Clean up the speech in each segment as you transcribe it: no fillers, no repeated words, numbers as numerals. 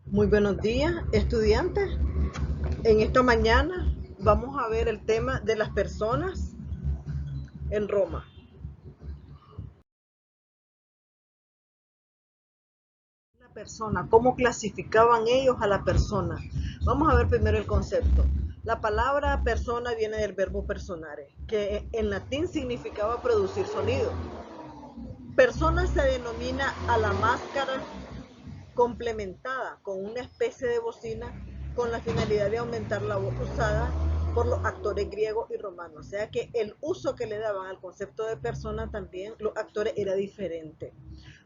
Muy buenos días, estudiantes. En esta mañana vamos a ver el tema de las personas en Roma. La persona, cómo clasificaban ellos a la persona. Vamos a ver primero el concepto. La palabra persona viene del verbo personare, que en latín significaba producir sonido. Persona se denomina a la máscara complementada con una especie de bocina con la finalidad de aumentar la voz usada por los actores griegos y romanos. O sea que el uso que le daban al concepto de persona también los actores era diferente.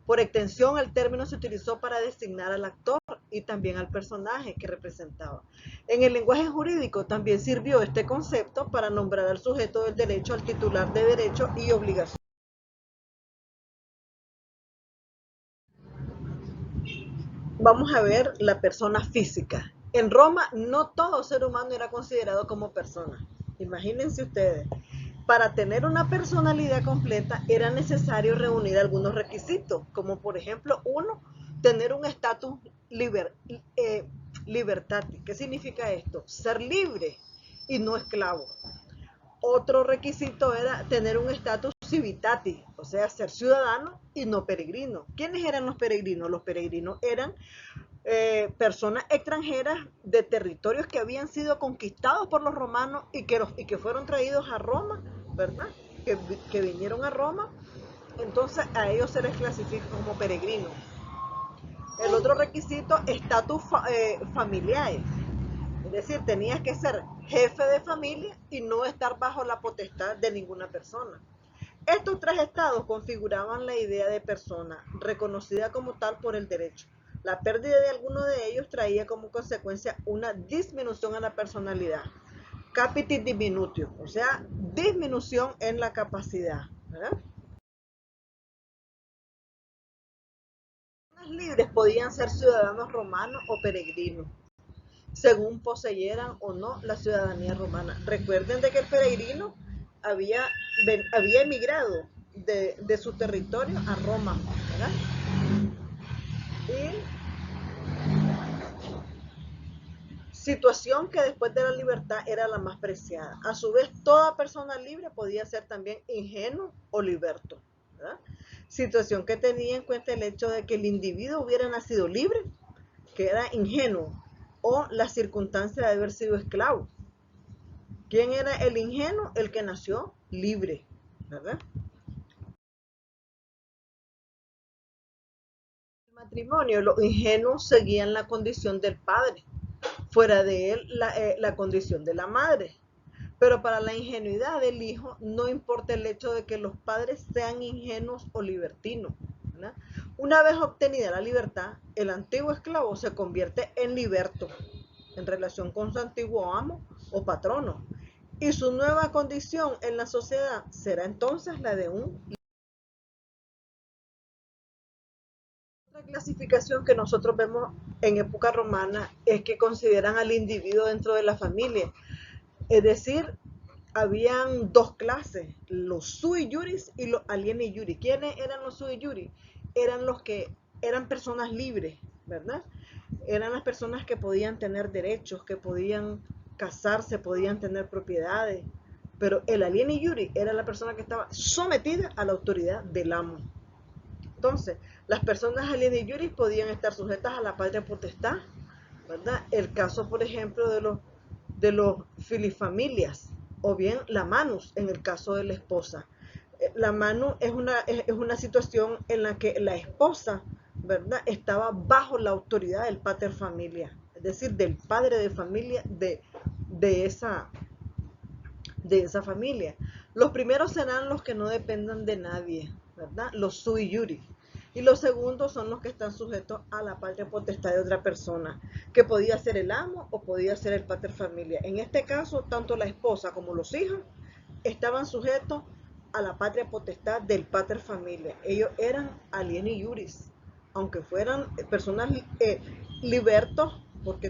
Por extensión, el término se utilizó para designar al actor y también al personaje que representaba. En el lenguaje jurídico también sirvió este concepto para nombrar al sujeto del derecho, al titular de derecho y obligación. Vamos a ver la persona física. En Roma no todo ser humano era considerado como persona. Imagínense ustedes, para tener una personalidad completa era necesario reunir algunos requisitos, como por ejemplo, uno, tener un estatus liber, libertati. ¿Qué significa esto? Ser libre y no esclavo. Otro requisito era tener un estatus civitati, o sea, ser ciudadano y no peregrino. ¿Quiénes eran los peregrinos? Los peregrinos eran personas extranjeras de territorios que habían sido conquistados por los romanos y que fueron traídos a Roma, ¿verdad? Que vinieron a Roma, entonces a ellos se les clasifica como peregrinos. El otro requisito, estatus familiar, es decir, tenías que ser jefe de familia y no estar bajo la potestad de ninguna persona. Estos tres estados configuraban la idea de persona, reconocida como tal por el derecho. La pérdida de alguno de ellos traía como consecuencia una disminución en la personalidad, capitis diminutio, o sea, disminución en la capacidad, ¿verdad? Los libres podían ser ciudadanos romanos o peregrinos, según poseyeran o no la ciudadanía romana. Recuerden de que el peregrino había emigrado de su territorio a Roma, ¿verdad? Y situación que después de la libertad era la más preciada. A su vez, toda persona libre podía ser también ingenuo o liberto, ¿verdad? Situación que tenía en cuenta el hecho de que el individuo hubiera nacido libre, que era ingenuo, o la circunstancia de haber sido esclavo. ¿Quién era el ingenuo? El que nació libre, ¿verdad? El matrimonio, los ingenuos seguían la condición del padre, fuera de él la condición de la madre. Pero para la ingenuidad del hijo no importa el hecho de que los padres sean ingenuos o libertinos, ¿verdad? Una vez obtenida la libertad, el antiguo esclavo se convierte en liberto en relación con su antiguo amo o patrono. Y su nueva condición en la sociedad será entonces la de un... Otra clasificación que nosotros vemos en época romana es que consideran al individuo dentro de la familia. Es decir, habían dos clases, los sui juris y los alieni juris. ¿Quiénes eran los sui juris? Eran los que eran personas libres, ¿verdad? Eran las personas que podían tener derechos, que podían casarse, podían tener propiedades. Pero el alieni juris era la persona que estaba sometida a la autoridad del amo. Entonces, las personas alieni juris podían estar sujetas a la patria potestad, ¿verdad? El caso, por ejemplo, de los filifamilias, o bien la manus en el caso de la esposa. La manu es una situación en la que la esposa, ¿verdad?, estaba bajo la autoridad del pater familia, es decir, del padre de familia de esa, de esa familia. Los primeros serán los que no dependan de nadie, ¿verdad? Los sui juris. Y los segundos son los que están sujetos a la patria potestad de otra persona, que podía ser el amo o podía ser el pater familia. En este caso, tanto la esposa como los hijos estaban sujetos a la patria potestad del pater familia. Ellos eran alieni juris, aunque fueran personas libertos, porque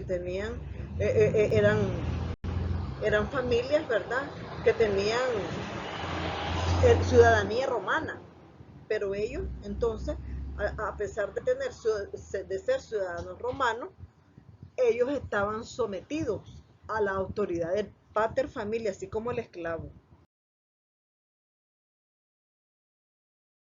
eran familias, ¿verdad?, que tenían ciudadanía romana, pero ellos entonces, a pesar de ser ciudadanos romanos, ellos estaban sometidos a la autoridad del pater familia, así como el esclavo.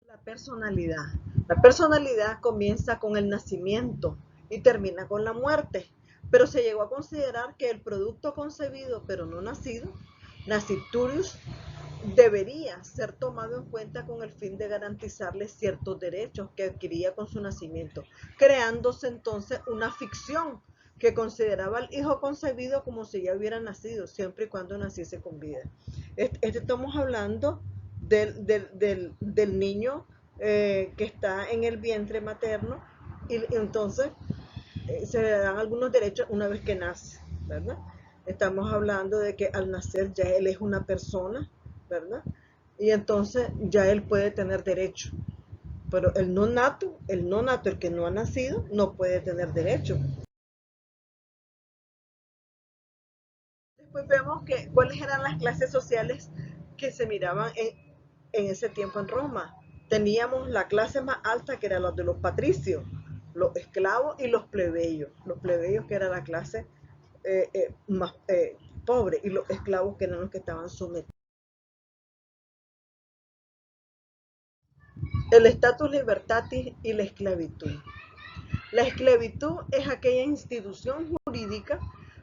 La personalidad. La personalidad comienza con el nacimiento y termina con la muerte, pero se llegó a considerar que el producto concebido pero no nacido, nasciturius, debería ser tomado en cuenta con el fin de garantizarle ciertos derechos que adquiría con su nacimiento, creándose entonces una ficción que consideraba al hijo concebido como si ya hubiera nacido, siempre y cuando naciese con vida. Estamos hablando del niño que está en el vientre materno y entonces se le dan algunos derechos una vez que nace, ¿verdad? Estamos hablando de que al nacer ya él es una persona, ¿verdad? Y entonces ya él puede tener derecho. Pero el que no ha nacido, no puede tener derecho. Después vemos que cuáles eran las clases sociales que se miraban en ese tiempo en Roma. Teníamos la clase más alta que era la de los patricios, los esclavos y los plebeyos. Los plebeyos que era la clase más pobre y los esclavos que eran los que estaban sometidos. El status libertatis y la esclavitud. La esclavitud es aquella institución jurídica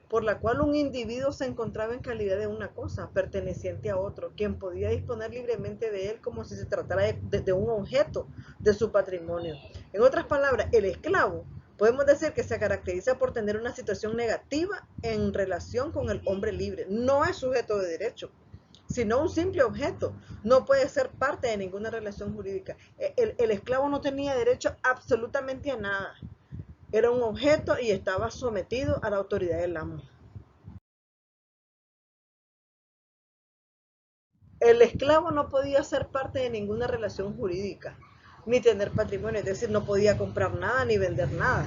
por la cual un individuo se encontraba en calidad de una cosa perteneciente a otro, quien podía disponer libremente de él como si se tratara de un objeto de su patrimonio. En otras palabras, el esclavo podemos decir que se caracteriza por tener una situación negativa en relación con el hombre libre. No es sujeto de derecho, sino un simple objeto. No puede ser parte de ninguna relación jurídica. El esclavo no tenía derecho absolutamente a nada. Era un objeto y estaba sometido a la autoridad del amo. El esclavo no podía ser parte de ninguna relación jurídica, ni tener patrimonio, es decir, no podía comprar nada ni vender nada.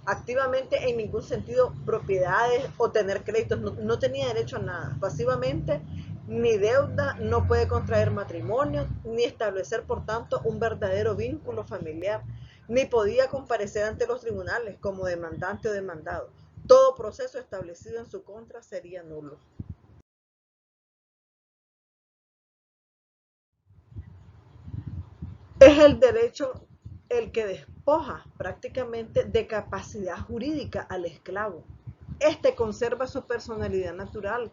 Activamente en ningún sentido propiedades o tener créditos, no tenía derecho a nada. Pasivamente, ni deuda, no puede contraer matrimonio, ni establecer, por tanto, un verdadero vínculo familiar, ni podía comparecer ante los tribunales como demandante o demandado. Todo proceso establecido en su contra sería nulo. Es el derecho el que despoja prácticamente de capacidad jurídica al esclavo. Este conserva su personalidad natural,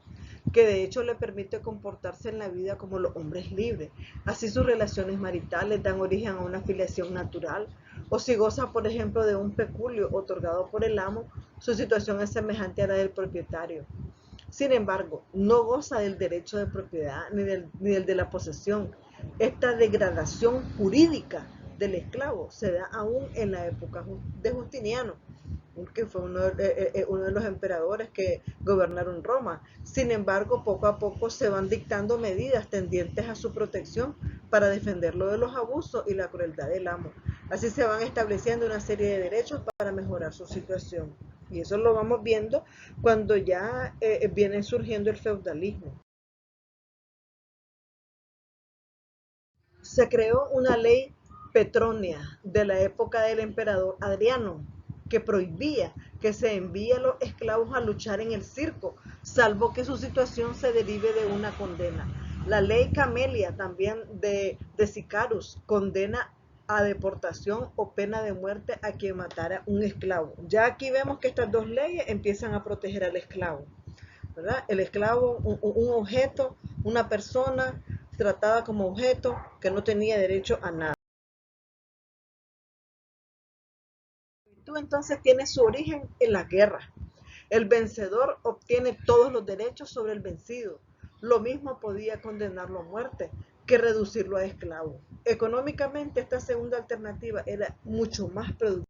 que de hecho le permite comportarse en la vida como los hombres libres. Así sus relaciones maritales dan origen a una filiación natural, o si goza, por ejemplo, de un peculio otorgado por el amo, su situación es semejante a la del propietario. Sin embargo, no goza del derecho de propiedad ni del de la posesión. Esta degradación jurídica del esclavo se da aún en la época de Justiniano, que fue uno de los emperadores que gobernaron Roma. Sin embargo, poco a poco se van dictando medidas tendientes a su protección para defenderlo de los abusos y la crueldad del amo. Así se van estableciendo una serie de derechos para mejorar su situación. Y eso lo vamos viendo cuando ya viene surgiendo el feudalismo. Se creó una ley Petronia de la época del emperador Adriano que prohibía que se envíe a los esclavos a luchar en el circo, salvo que su situación se derive de una condena. La ley Camelia también de Sicarus condena a deportación o pena de muerte a quien matara un esclavo. Ya aquí vemos que estas dos leyes empiezan a proteger al esclavo, ¿verdad? El esclavo, un objeto, una persona tratada como objeto que no tenía derecho a nada. Tú entonces tienes su origen en la guerra. El vencedor obtiene todos los derechos sobre el vencido. Lo mismo podía condenarlo a muerte que reducirlo a esclavo. Económicamente, esta segunda alternativa era mucho más productiva.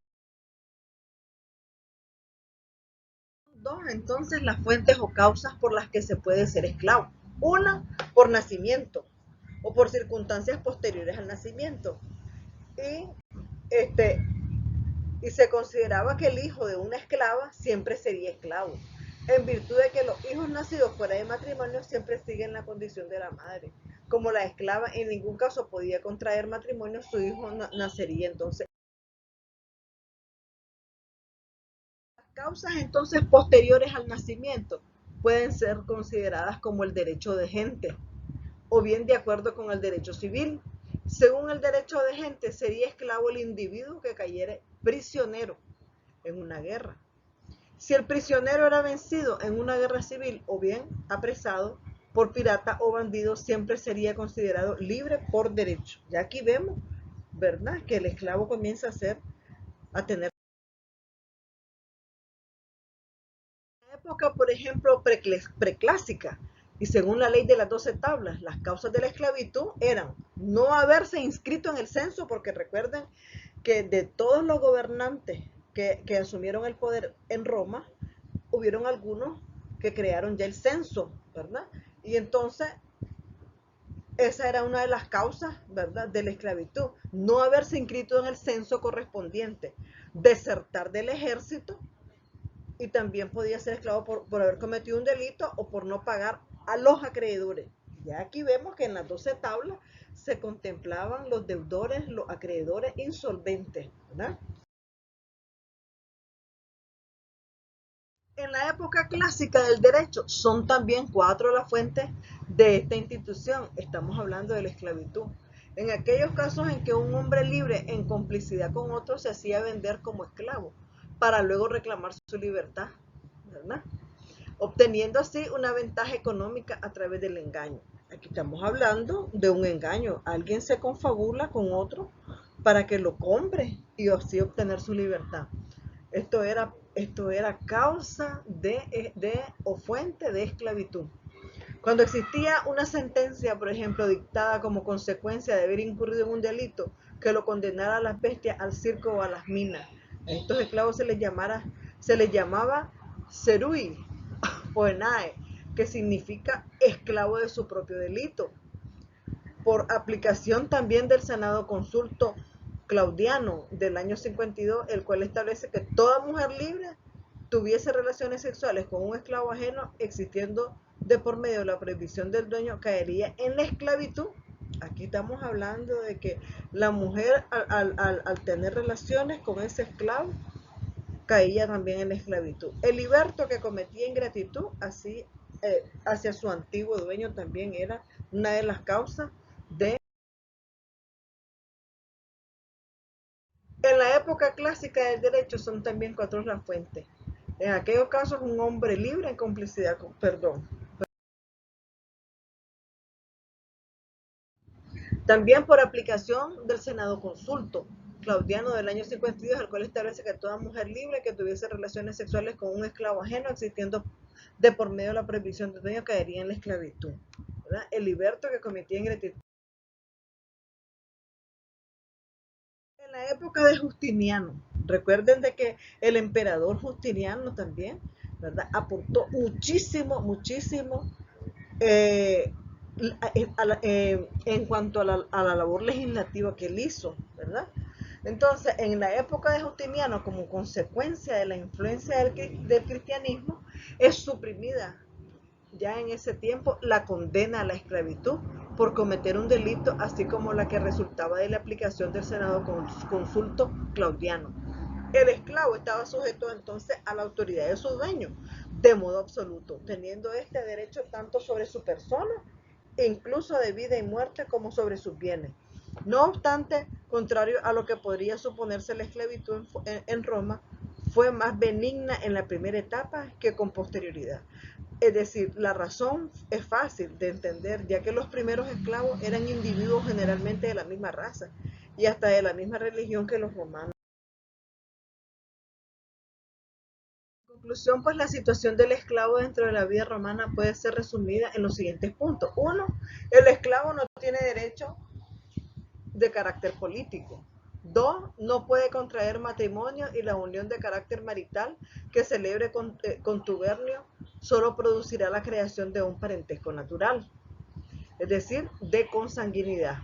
Dos, entonces, las fuentes o causas por las que se puede ser esclavo. Una, por nacimiento o por circunstancias posteriores al nacimiento. Y, este, y se consideraba que el hijo de una esclava siempre sería esclavo, en virtud de que los hijos nacidos fuera de matrimonio siempre siguen la condición de la madre. Como la esclava en ningún caso podía contraer matrimonio, su hijo nacería entonces causas entonces posteriores al nacimiento pueden ser consideradas como el derecho de gente, o bien de acuerdo con el derecho civil. Según el derecho de gente, sería esclavo el individuo que cayere prisionero en una guerra. Si el prisionero era vencido en una guerra civil o bien apresado por pirata o bandido, siempre sería considerado libre por derecho. Ya aquí vemos, ¿verdad?, que el esclavo comienza a tener. En la época, por ejemplo, preclásica, y según la ley de las 12 tablas, las causas de la esclavitud eran no haberse inscrito en el censo, porque recuerden que de todos los gobernantes que asumieron el poder en Roma, hubieron algunos que crearon ya el censo, ¿verdad? Y entonces esa era una de las causas, ¿verdad?, de la esclavitud, no haberse inscrito en el censo correspondiente, desertar del ejército, y también podía ser esclavo por haber cometido un delito o por no pagar a los acreedores. Ya aquí vemos que en las 12 tablas se contemplaban los deudores, los acreedores insolventes, ¿verdad? En la época clásica del derecho son también 4 las fuentes de esta institución. Estamos hablando de la esclavitud. En aquellos casos en que un hombre libre en complicidad con otro se hacía vender como esclavo para luego reclamar su libertad, ¿verdad?, obteniendo así una ventaja económica a través del engaño. Aquí estamos hablando de un engaño. Alguien se confabula con otro para que lo compre y así obtener su libertad. Esto era causa o fuente de esclavitud. Cuando existía una sentencia, por ejemplo, dictada como consecuencia de haber incurrido en un delito que lo condenara a las bestias, al circo o a las minas, a estos esclavos se les llamaba serui poenae, que significa esclavo de su propio delito. Por aplicación también del Senado Consulto Claudiano del año 52, el cual establece que toda mujer libre tuviese relaciones sexuales con un esclavo ajeno, existiendo de por medio de la prohibición del dueño, caería en la esclavitud. Aquí estamos hablando de que la mujer al tener relaciones con ese esclavo caía también en la esclavitud. El liberto que cometía ingratitud así hacia su antiguo dueño también era una de las causas de. En la época clásica del derecho son también 4 las fuentes. En aquellos casos, un hombre libre en complicidad con, perdón. También por aplicación del Senado Consulto Claudiano del año 52, el cual establece que toda mujer libre que tuviese relaciones sexuales con un esclavo ajeno, existiendo de por medio de la prohibición del dueño, caería en la esclavitud, ¿verdad? El liberto que cometía ingratitud. En la época de Justiniano, recuerden de que el emperador Justiniano también, ¿verdad?, aportó muchísimo, muchísimo eh, en cuanto a la labor legislativa que él hizo, ¿verdad? Entonces, en la época de Justiniano, como consecuencia de la influencia del cristianismo, es suprimida ya en ese tiempo la condena a la esclavitud por cometer un delito, así como la que resultaba de la aplicación del Senado Consulto Claudiano. El esclavo estaba sujeto entonces a la autoridad de su dueño de modo absoluto, teniendo este derecho tanto sobre su persona, incluso de vida y muerte, como sobre sus bienes. No obstante, contrario a lo que podría suponerse, la esclavitud en Roma fue más benigna en la primera etapa que con posterioridad. Es decir, la razón es fácil de entender, ya que los primeros esclavos eran individuos generalmente de la misma raza y hasta de la misma religión que los romanos. En conclusión, pues la situación del esclavo dentro de la vida romana puede ser resumida en los siguientes puntos. 1. El esclavo no tiene derecho de carácter político. 2. No puede contraer matrimonio, y la unión de carácter marital que celebre contubernio solo producirá la creación de un parentesco natural, es decir, de consanguinidad.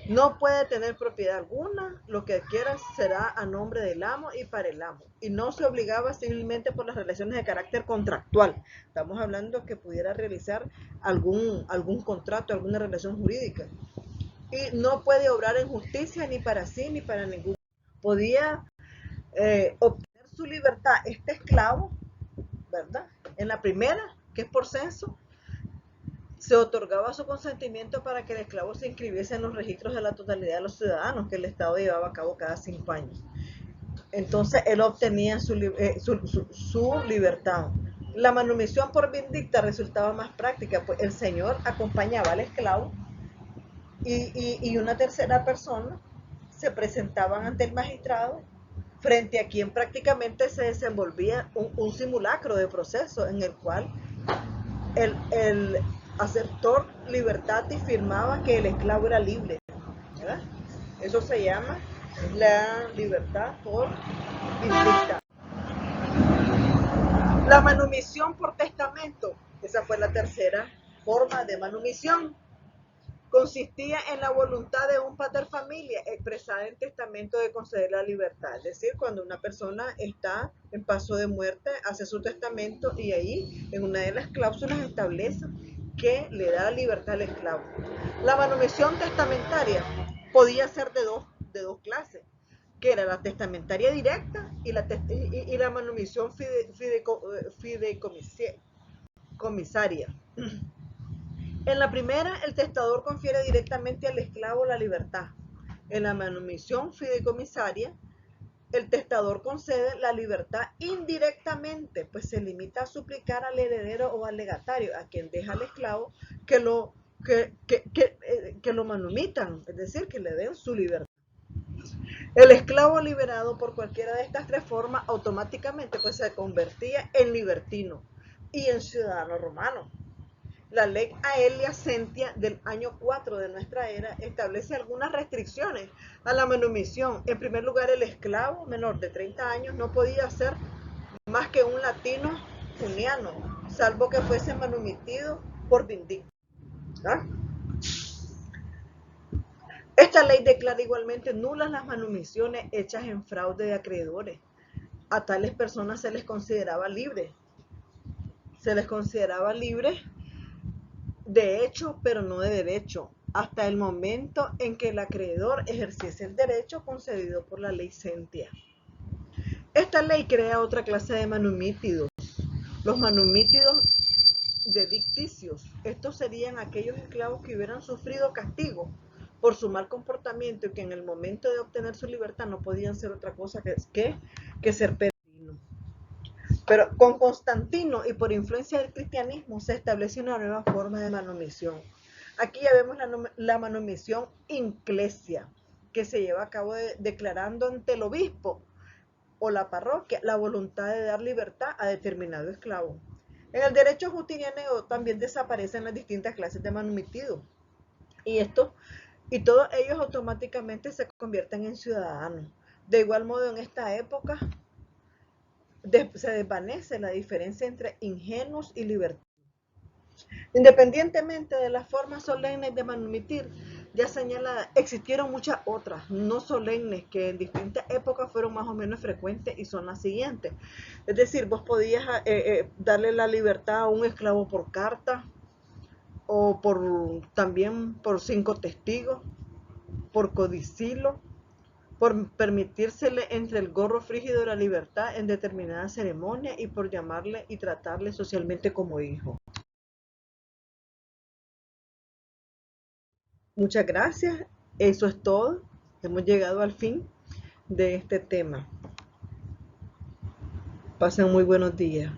No puede tener propiedad alguna, lo que adquiera será a nombre del amo y para el amo, y no se obligaba civilmente por las relaciones de carácter contractual. Estamos hablando que pudiera realizar algún contrato, alguna relación jurídica. Y no puede obrar en justicia ni para sí ni para ningún. Podía obtener su su libertad este esclavo, ¿verdad? En la primera, que es por censo, se otorgaba su consentimiento para que el esclavo se inscribiese en los registros de la totalidad de los ciudadanos que el Estado llevaba a cabo cada 5 años. Entonces él obtenía su libertad. La manumisión por vindicta resultaba más práctica, pues el señor acompañaba al esclavo y una tercera persona se presentaban ante el magistrado, frente a quien prácticamente se desenvolvía un simulacro de proceso en el cual el aceptor libertati firmaba que el esclavo era libre, ¿verdad? Eso se llama la libertad por vindicta. La manumisión por testamento, esa fue la tercera forma de manumisión. Consistía en la voluntad de un pater familia expresada en testamento de conceder la libertad. Es decir, cuando una persona está en paso de muerte, hace su testamento y ahí en una de las cláusulas establece que le da libertad al esclavo. La manumisión testamentaria podía ser de dos clases, que era la testamentaria directa y la manumisión fideicomisaria. En la primera, el testador confiere directamente al esclavo la libertad. En la manumisión fideicomisaria, el testador concede la libertad indirectamente, pues se limita a suplicar al heredero o al legatario, a quien deja al esclavo, que lo manumitan, es decir, que le den su libertad. El esclavo liberado por cualquiera de estas tres formas automáticamente pues se convertía en libertino y en ciudadano romano. La ley Aelia Sentia del año 4 de nuestra era establece algunas restricciones a la manumisión. En primer lugar, el esclavo menor de 30 años no podía ser más que un latino juniano, salvo que fuese manumitido por vindicta. ¿Ah? Esta ley declara igualmente nulas las manumisiones hechas en fraude de acreedores. A tales personas se les consideraba libres. Se les consideraba libres de hecho, pero no de derecho, hasta el momento en que el acreedor ejerciese el derecho concedido por la ley Sentia. Esta ley crea otra clase de manumítidos, los manumítidos dedicticios. Estos serían aquellos esclavos que hubieran sufrido castigo por su mal comportamiento y que en el momento de obtener su libertad no podían ser otra cosa que ser peregrinos. Pero con Constantino y por influencia del cristianismo se estableció una nueva forma de manumisión. Aquí ya vemos la manumisión inclesia, que se lleva a cabo declarando ante el obispo o la parroquia la voluntad de dar libertad a determinado esclavo. En el derecho justiniano también desaparecen las distintas clases de manumitidos y todos ellos automáticamente se convierten en ciudadanos. De igual modo, en esta época se desvanece la diferencia entre ingenuos y libertinos. Independientemente de las formas solemnes de manumitir, ya señalada, existieron muchas otras no solemnes que en distintas épocas fueron más o menos frecuentes y son las siguientes. Es decir, vos podías darle la libertad a un esclavo por carta o también por 5 testigos, por codicilo, por permitírsele entre el gorro frígido de la libertad en determinada ceremonia y por llamarle y tratarle socialmente como hijo. Muchas gracias, eso es todo. Hemos llegado al fin de este tema. Pasen muy buenos días.